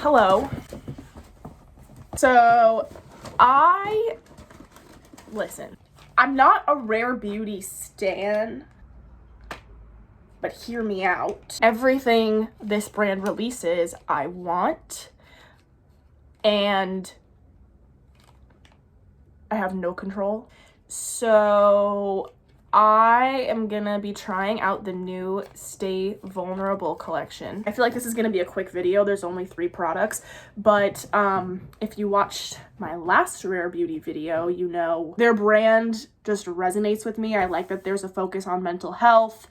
Hello. So, listen, I'm not a Rare Beauty stan, but hear me out. Everything this brand releases, I want, and I have no control. So I am gonna be trying out the new Stay Vulnerable collection. I feel like this is gonna be a quick video. There's only 3 products, but if you watched my last Rare Beauty video, you know their brand just resonates with me. I like that there's a focus on mental health.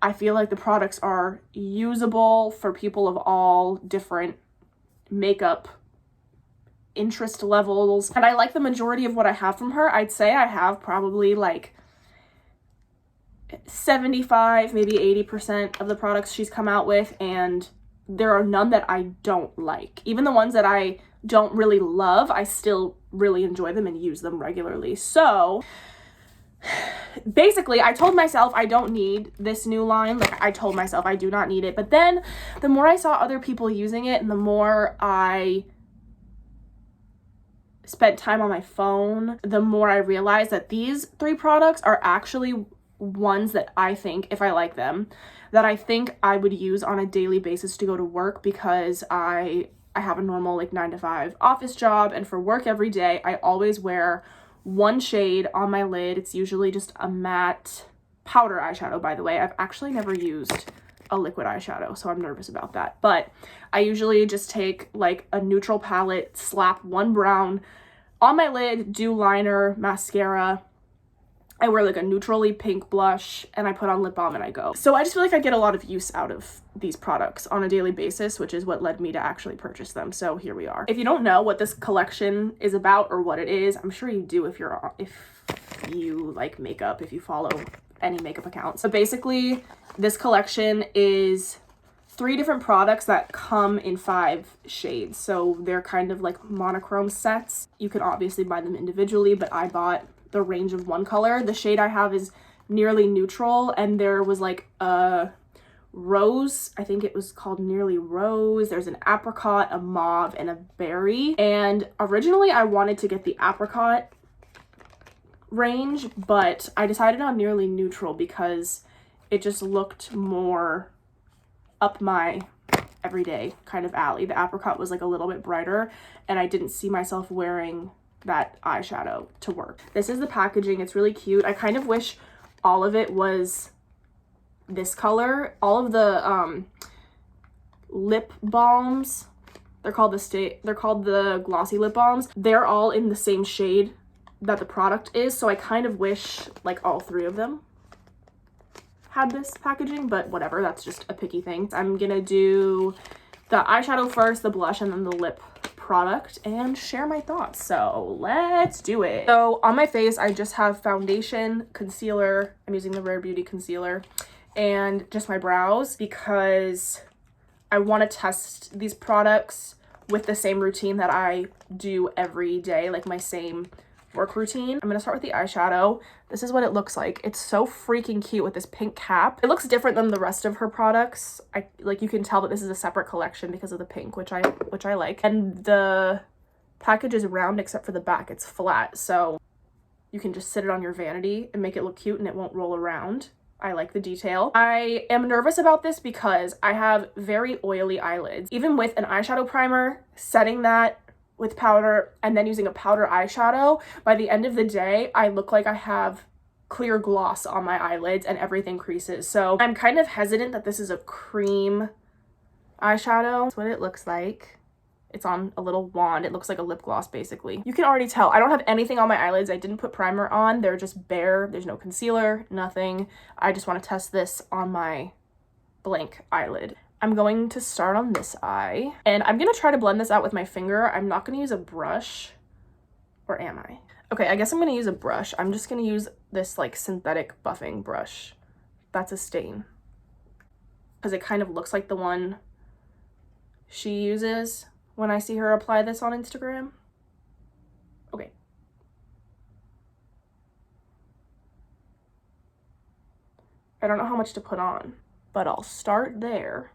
I feel like the products are usable for people of all different makeup interest levels, and I like the majority of what I have from her. I'd say I have probably like 75, maybe 80% of the products she's come out with, and there are none that I don't like. Even the ones that I don't really love, I still really enjoy them and use them regularly. So basically, I told myself I don't need this new line. Like, I told myself I do not need it. But then the more I saw other people using it and the more I spent time on my phone, the more I realized that these 3 products are actually ones that I think, if I like them, that I think I would use on a daily basis to go to work, because I have a normal like 9-to-5 office job, and for work every day I always wear one shade on my lid. It's usually just a matte powder eyeshadow, by the way. I've actually never used a liquid eyeshadow, so I'm nervous about that. But I usually just take like a neutral palette, slap one brown on my lid, do liner, mascara. I wear like a neutrally pink blush, and I put on lip balm and I go. So I just feel like I get a lot of use out of these products on a daily basis, which is what led me to actually purchase them. So here we are. If you don't know what this collection is about or what it is, I'm sure you do if you like makeup, if you follow any makeup accounts. So basically, this collection is 3 different products that come in 5 shades. So they're kind of like monochrome sets. You can obviously buy them individually, but I bought the range of one color. The shade I have is Nearly Neutral, and there was like a rose, I think it was called Nearly Rose. There's an apricot, a mauve, and a berry. And originally I wanted to get the apricot range, but I decided on Nearly Neutral because it just looked more up my everyday kind of alley. The apricot was like a little bit brighter, and I didn't see myself wearing that eyeshadow to work. This is the packaging. It's really cute. I kind of wish all of it was this color. All of the lip balms, they're called the glossy lip balms. They're all in the same shade that the product is, so I kind of wish like all 3 of them had this packaging, but whatever, that's just a picky thing. I'm gonna do the eyeshadow first, the blush, and then the lip product, and share my thoughts. So let's do it. So on my face, I just have foundation, concealer. I'm using the Rare Beauty concealer, and just my brows, because I want to test these products with the same routine that I do every day, like my same work routine. I'm gonna start with the eyeshadow. This is what it looks like. It's so freaking cute with this pink cap. It looks different than the rest of her products. You can tell that this is a separate collection because of the pink, which I like. And the package is round except for the back. It's flat, so you can just sit it on your vanity and make it look cute and it won't roll around. I like the detail. I am nervous about this because I have very oily eyelids. Even with an eyeshadow primer, setting that with powder and then using a powder eyeshadow, by the end of the day, I look like I have clear gloss on my eyelids and everything creases. So I'm kind of hesitant that this is a cream eyeshadow. That's what it looks like. It's on a little wand. It looks like a lip gloss, basically. You can already tell I don't have anything on my eyelids. I didn't put primer on. They're just bare. There's no concealer, nothing. I just want to test this on my blank eyelid. I'm going to start on this eye, and I'm gonna try to blend this out with my finger. I'm not gonna use a brush, or am I? Okay, I guess I'm gonna use a brush. I'm just gonna use this like synthetic buffing brush. That's a stain, because it kind of looks like the one she uses when I see her apply this on Instagram. Okay. I don't know how much to put on, but I'll start there.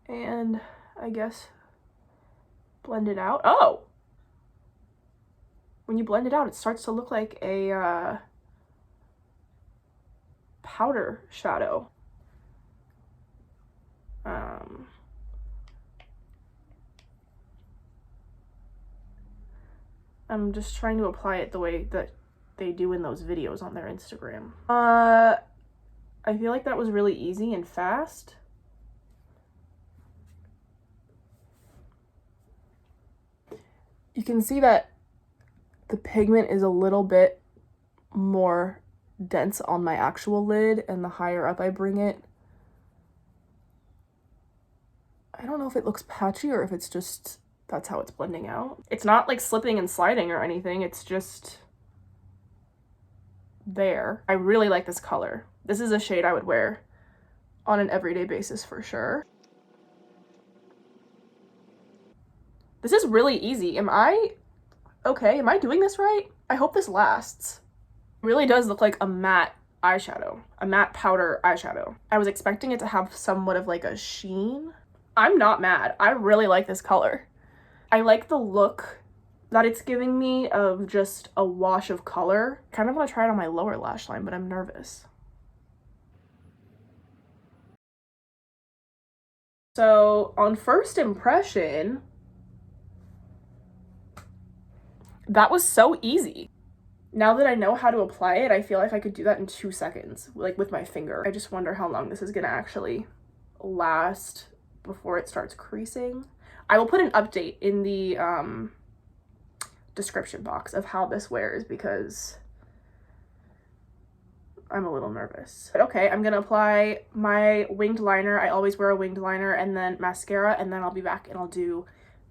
And I guess blend it out. Oh! When you blend it out, it starts to look like a powder shadow. I'm just trying to apply it the way that they do in those videos on their Instagram. I feel like that was really easy and fast. You can see that the pigment is a little bit more dense on my actual lid, and the higher up I bring it, I don't know if it looks patchy or if it's just, that's how it's blending out. It's not like slipping and sliding or anything, it's just there. I really like this color. This is a shade I would wear on an everyday basis for sure. This is really easy. Am I okay? Am I doing this right? I hope this lasts. It really does look like a matte eyeshadow, a matte powder eyeshadow. I was expecting it to have somewhat of like a sheen. I'm not mad. I really like this color. I like the look that it's giving me of just a wash of color. Kind of want to try it on my lower lash line, but I'm nervous. So on first impression, that was so easy. Now that I know how to apply it, I feel like I could do that in 2 seconds, like with my finger. I just wonder how long this is gonna actually last before it starts creasing. I will put an update in the description box of how this wears because I'm a little nervous. But okay, I'm gonna apply my winged liner. I always wear a winged liner, and then mascara, and then I'll be back and I'll do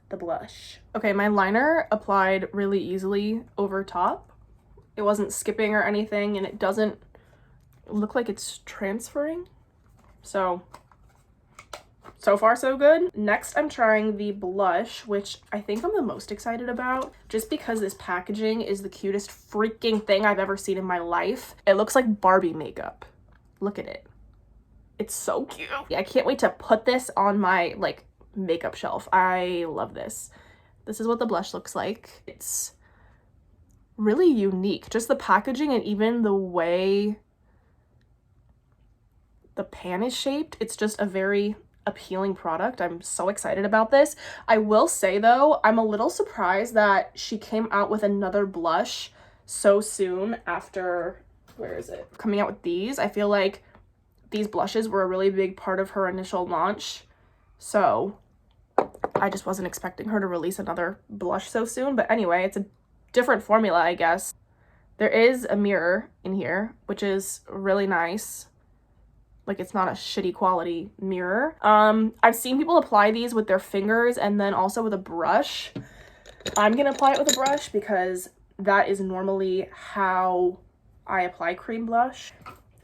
the blush. Okay, my liner applied really easily over top. It wasn't skipping or anything, and it doesn't look like it's transferring. So far so good. Next, I'm trying the blush, which I think I'm the most excited about, just because this packaging is the cutest freaking thing I've ever seen in my life. It looks like Barbie makeup. Look at it. It's so cute. I can't wait to put this on my, like, makeup shelf. I love this. This is what the blush looks like. It's really unique. Just the packaging and even the way the pan is shaped. It's just a very appealing product. I'm so excited about this. I will say though, I'm a little surprised that she came out with another blush so soon after, where is it? Coming out with these. I feel like these blushes were a really big part of her initial launch. So I just wasn't expecting her to release another blush so soon. But anyway, it's a different formula, I guess. There is a mirror in here, which is really nice. Like, it's not a shitty quality mirror. I've seen people apply these with their fingers and then also with a brush. I'm gonna apply it with a brush because that is normally how I apply cream blush.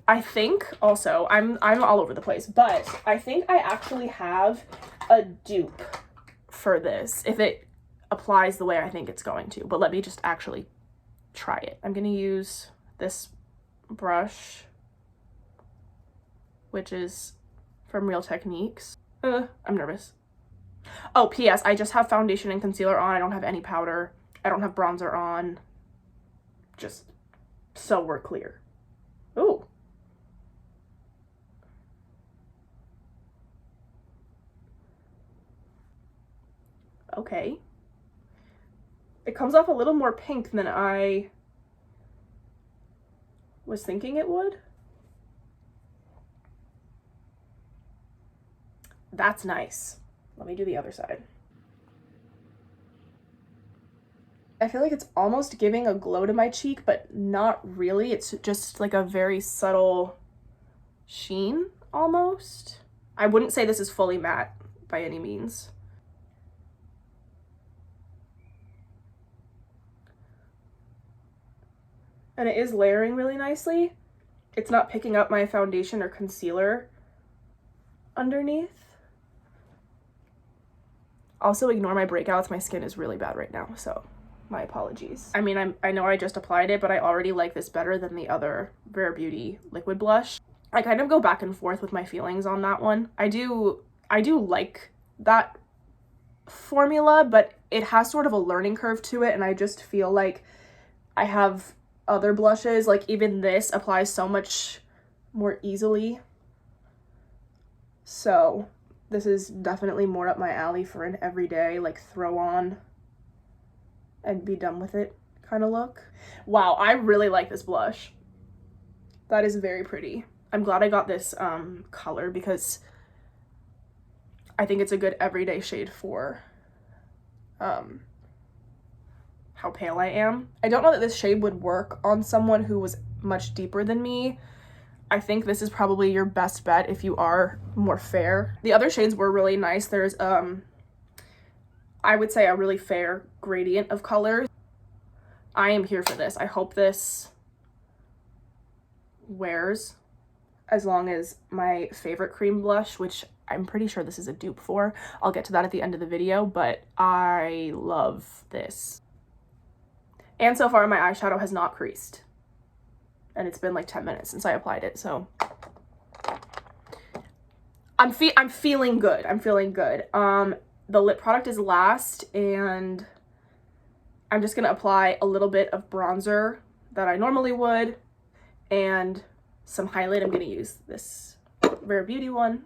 I think also, I'm all over the place, but I think I actually have a dupe for this if it applies the way I think it's going to. But let me just actually try it. I'm gonna use this brush, which is from Real Techniques. I'm nervous. Oh, P.S. I just have foundation and concealer on. I don't have any powder. I don't have bronzer on. Just so we're clear. Ooh. Okay. It comes off a little more pink than I was thinking it would. That's nice. Let me do the other side. I feel like it's almost giving a glow to my cheek, but not really. It's just like a very subtle sheen almost. I wouldn't say this is fully matte by any means. And it is layering really nicely. It's not picking up my foundation or concealer underneath. Also, ignore my breakouts. My skin is really bad right now, so my apologies. I mean, I know I just applied it, but I already like this better than the other Rare Beauty liquid blush. I kind of go back and forth with my feelings on that one. I do like that formula, but it has sort of a learning curve to it, and I just feel like I have other blushes, like even this applies so much more easily. So this is definitely more up my alley for an everyday, like, throw on and be done with it kind of look. Wow, I really like this blush. That is very pretty. I'm glad I got this color because I think it's a good everyday shade for how pale I am. I don't know that this shade would work on someone who was much deeper than me. I think this is probably your best bet if you are more fair. The other shades were really nice. There's I would say a really fair gradient of colors. I am here for this. I hope this wears as long as my favorite cream blush, which I'm pretty sure this is a dupe for. I'll get to that at the end of the video, but I love this. And so far my eyeshadow has not creased. And it's been like 10 minutes since I applied it, so I'm feeling good. I'm feeling good. The lip product is last, and I'm just gonna apply a little bit of bronzer that I normally would, and some highlight. I'm gonna use this Rare Beauty one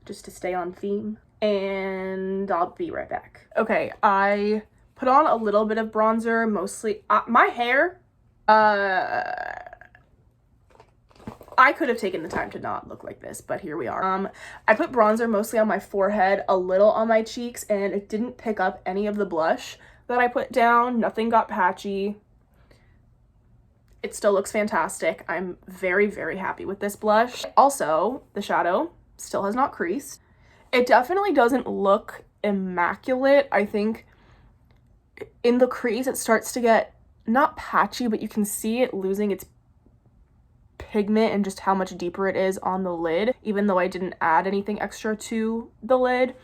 just to stay on theme, and I'll be right back. Okay, I put on a little bit of bronzer, mostly my hair. I could have taken the time to not look like this, but here we are. I put bronzer mostly on my forehead, a little on my cheeks, and it didn't pick up any of the blush that I put down. Nothing got patchy. It still looks fantastic. I'm very, very happy with this blush. Also, the shadow still has not creased. It definitely doesn't look immaculate. I think in the crease it starts to get not patchy, but you can see it losing its pigment and just how much deeper it is on the lid, even though I didn't add anything extra to the lid.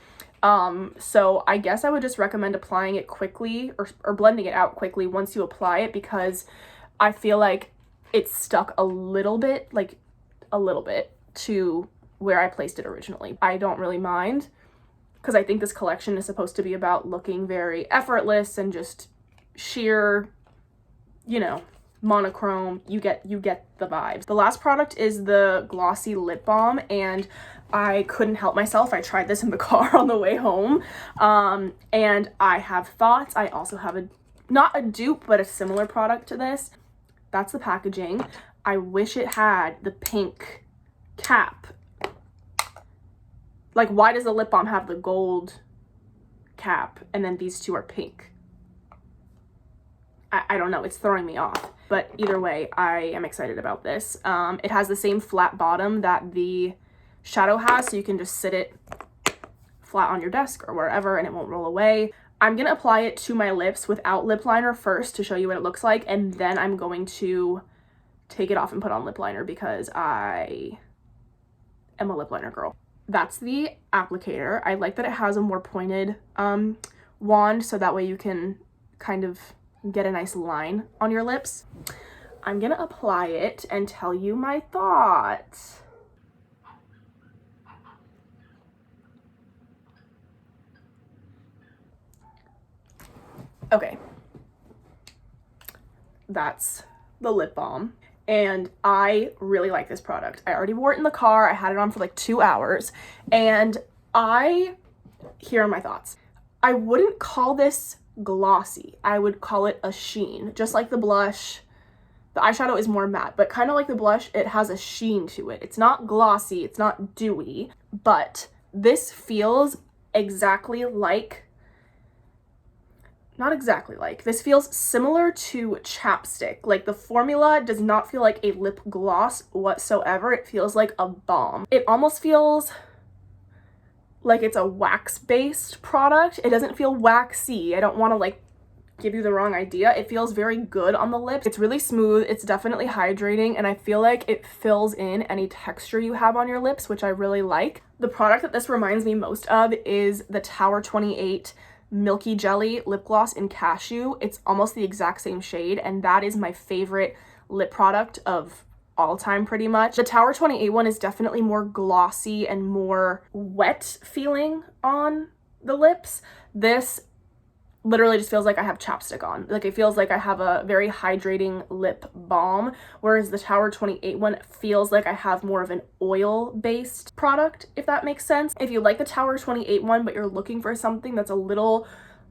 So I guess I would just recommend applying it quickly or blending it out quickly once you apply it, because I feel like it's stuck a little bit to where I placed it originally. I don't really mind, because I think this collection is supposed to be about looking very effortless and just sheer, you know, monochrome. You get the vibes. The last product is the glossy lip balm, and I couldn't help myself. I tried this in the car on the way home, and I have thoughts. I also have not a dupe, but a similar product to this. That's the packaging. I wish it had the pink cap. Like, why does the lip balm have the gold cap and then these two are pink? I don't know, it's throwing me off. But either way, I am excited about this. It has the same flat bottom that the shadow has, so you can just sit it flat on your desk or wherever and it won't roll away. I'm gonna apply it to my lips without lip liner first to show you what it looks like, and then I'm going to take it off and put on lip liner because I am a lip liner girl. That's the applicator. I like that it has a more pointed wand, so that way you can kind of get a nice line on your lips. I'm gonna apply it and tell you my thoughts. Okay, that's the lip balm, and I really like this product. I already wore it in the car. I had it on for like 2 hours, and here are my thoughts. I wouldn't call this glossy. I would call it a sheen, just like the blush. The eyeshadow is more matte, but kind of like the blush, it has a sheen to it. It's not glossy, it's not dewy, but this feels exactly like, not exactly like, this feels similar to chapstick. Like, the formula does not feel like a lip gloss whatsoever. It feels like a balm. It almost feels like it's a wax-based product. It doesn't feel waxy. I don't want to like give you the wrong idea. It feels very good on the lips. It's really smooth. It's definitely hydrating, and I feel like it fills in any texture you have on your lips, which I really like. The product that this reminds me most of is the Tower 28 Milky Jelly lip gloss in Cashew. It's almost the exact same shade, and that is my favorite lip product of all time pretty much. The Tower 28 one is definitely more glossy and more wet feeling on the lips. This literally just feels like I have chapstick on. Like, it feels like I have a very hydrating lip balm, whereas the Tower 28 one feels like I have more of an oil-based product, if that makes sense. If you like the Tower 28 one, but you're looking for something that's a little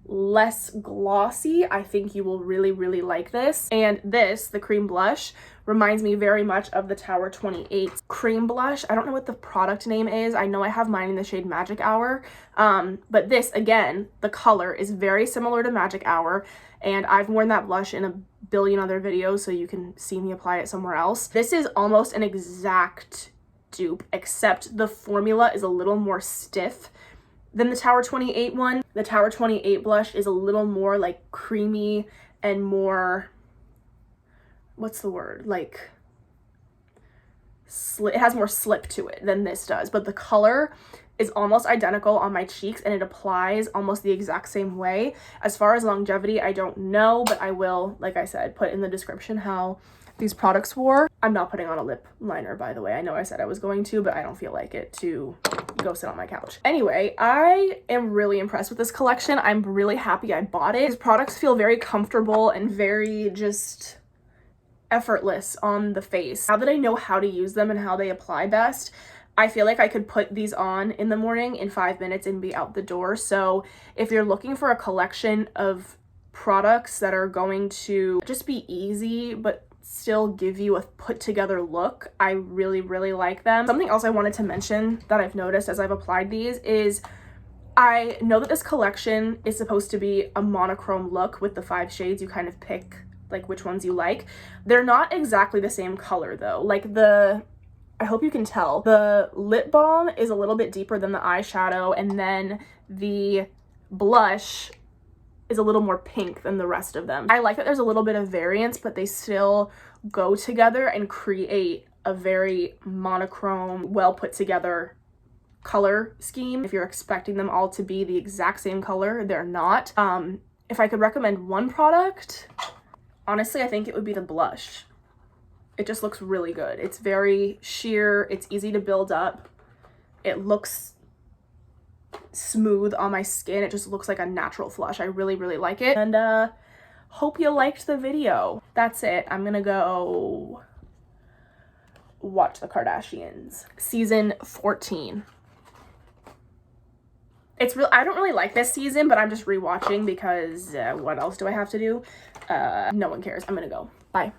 less glossy, I think you will really, really like this. And this, the cream blush, reminds me very much of the Tower 28 cream blush. I don't know what the product name is. I know I have mine in the shade Magic Hour. But this, again, the color is very similar to Magic Hour, and I've worn that blush in a billion other videos, so you can see me apply it somewhere else. This is almost an exact dupe, except the formula is a little more stiff than the Tower 28 one. The Tower 28 blush is a little more like creamy and more, what's the word? Like, it has more slip to it than this does, but the color is almost identical on my cheeks and it applies almost the exact same way. As far as longevity, I don't know, but I will, like I said, put in the description how these products wore. I'm not putting on a lip liner, by the way. I know I said I was going to, but I don't feel like it to go sit on my couch. Anyway, I am really impressed with this collection. I'm really happy I bought it. These products feel very comfortable and very just effortless on the face. Now that I know how to use them and how they apply best, I feel like I could put these on in the morning in 5 minutes and be out the door. So if you're looking for a collection of products that are going to just be easy but still give you a put together look, I really, really like them. Something else I wanted to mention that I've noticed as I've applied these is I know that this collection is supposed to be a monochrome look with the 5 shades. You kind of pick like which ones you like. They're not exactly the same color though. Like I hope you can tell, the lip balm is a little bit deeper than the eyeshadow, and then the blush is a little more pink than the rest of them. I like that there's a little bit of variance, but they still go together and create a very monochrome, well put together color scheme. If you're expecting them all to be the exact same color, they're not. If I could recommend one product, honestly, I think it would be the blush. It just looks really good. It's very sheer, it's easy to build up. It looks smooth on my skin. It just looks like a natural flush. I really, really like it. And hope you liked the video. That's it. I'm gonna go watch the Kardashians. Season 14. It's real. I don't really like this season, but I'm just rewatching because what else do I have to do? No one cares. I'm gonna go. Bye.